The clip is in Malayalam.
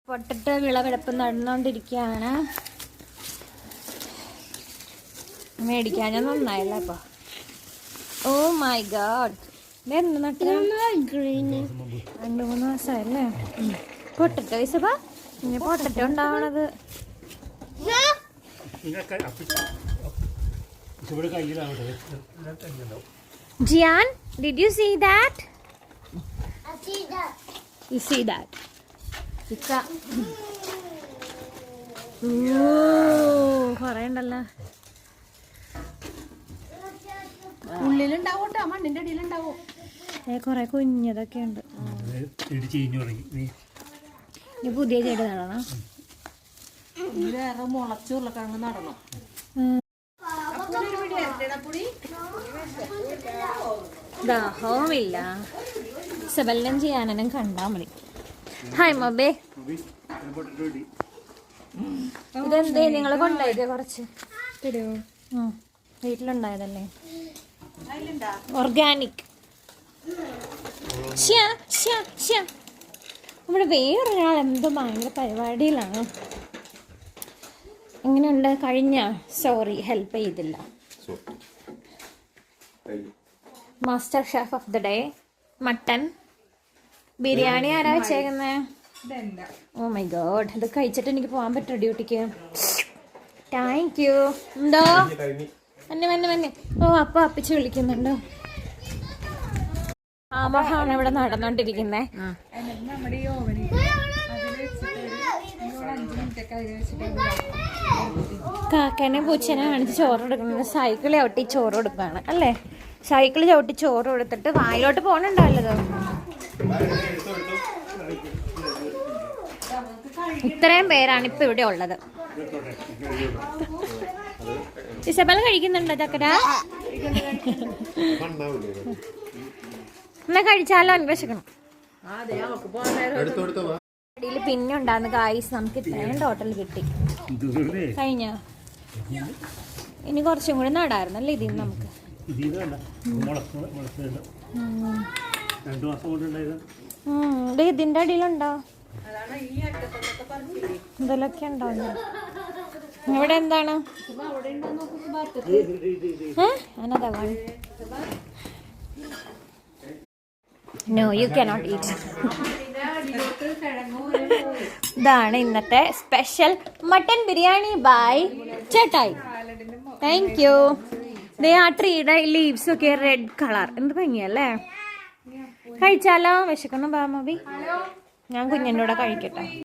പൊട്ടറ്റോ വിളവെടുപ്പ് നടന്നുകൊണ്ടിരിക്കുകയാണ്. മേടിക്കാൻ ഞാൻ നന്നായില്ല അപ്പൊ. ഓ മൈ ഗോഡ്, ഇതെന്ത് നട്ട? 2-3 മാസമല്ലേ പൊട്ടറ്റോ ഈസപ്പാ? ഇനി potato ഉണ്ടാവണത്. ജിയാൻ, did you see that? You see that? കൊറേ ഉണ്ടല്ലോ. ഉള്ളിലുണ്ടാവും, മണ്ണിന്റെ അടിയിലുണ്ടാവും. കൊറേ കുഞ്ഞതൊക്കെ ഉണ്ട്. ഇനി പുതിയ ചെടി നടണം. വേറെ മുളച്ചുരുളക്കിഴങ്ങ് നടണം. ദാഹവുമില്ല. സബല്ലം ചെയ്യാനും കണ്ടാ മതി. ഹായ് മൊബേ, ഇതെന്തേ നിങ്ങൾ കൊണ്ടായിക്കോ? കുറച്ച് വീട്ടിലുണ്ടായതല്ലേ, ഓർഗാനിക്. നമ്മുടെ വേറൊരാൾ എന്തോ ഭയങ്കര പരിപാടിയിലാണ്. എങ്ങനെയുണ്ട്? കഴിഞ്ഞ സോറി ഹെൽപ്പ് ചെയ്തില്ല. Master chef of the day. Mutton biryani ആരാ വെച്ചേക്കുന്നേ? ഓ മൈ ഗോഡ്, ഇത് കഴിച്ചിട്ട് എനിക്ക് പോകാൻ പറ്റുമോ ഡ്യൂട്ടിക്ക്? Thank you. എന്തോ മന്നെ. ഓ അപ്പൊ അപ്പിച്ച് വിളിക്കുന്നുണ്ടോ? ആമഹാണ് ഇവിടെ നടന്നോണ്ടിരിക്കുന്നേ. കാക്കനെ പൂച്ചനെ കാണിച്ച് ചോറ് കൊടുക്കുന്നത്. സൈക്കിൾ ചവിട്ടി ചോറ് കൊടുക്കുകയാണ് അല്ലേ? സൈക്കിൾ ചവിട്ടി ചോറ് കൊടുത്തിട്ട് വായിലോട്ട് പോകണുണ്ടല്ലോ. ഇത്രയും പേരാണ് ഇപ്പൊ ഇവിടെ ഉള്ളത്. ഇസബൽ കഴിക്കുന്നുണ്ടോ ചക്കര? എന്നാ കഴിച്ചാലോ? അന്വേഷിക്കണം. അടിയിൽ പിന്നെ ഉണ്ടാകുന്ന കായ്സ് നമുക്ക് ഇത്രയും ടോട്ടൽ കിട്ടി. കഴിഞ്ഞ ഇനി കുറച്ചും കൂടി നടായിരുന്നല്ലേ ഇതിന് നമുക്ക്. ഇതിന്റെ അടിയിലുണ്ടോ? ഇതിലൊക്കെ ഉണ്ടോ? ഇവിടെ എന്താണ്? അനതാ നോ, യു കനോട്ട് ഈറ്റ്. ഇതാണ് ഇന്നത്തെ സ്പെഷ്യൽ മട്ടൻ ബിരിയാണി ബൈ ചേട്ടായി. Thank you. ആ ട്രീയുടെ ലീവ്സ് ഒക്കെ റെഡ് കളർ, എന്ത് ഭംഗിയല്ലേ? കഴിച്ചാലോ? വിശക്കണം ബാ മബി. ഞാൻ കുഞ്ഞിൻ്റെ കൂടെ കഴിക്കട്ടെ.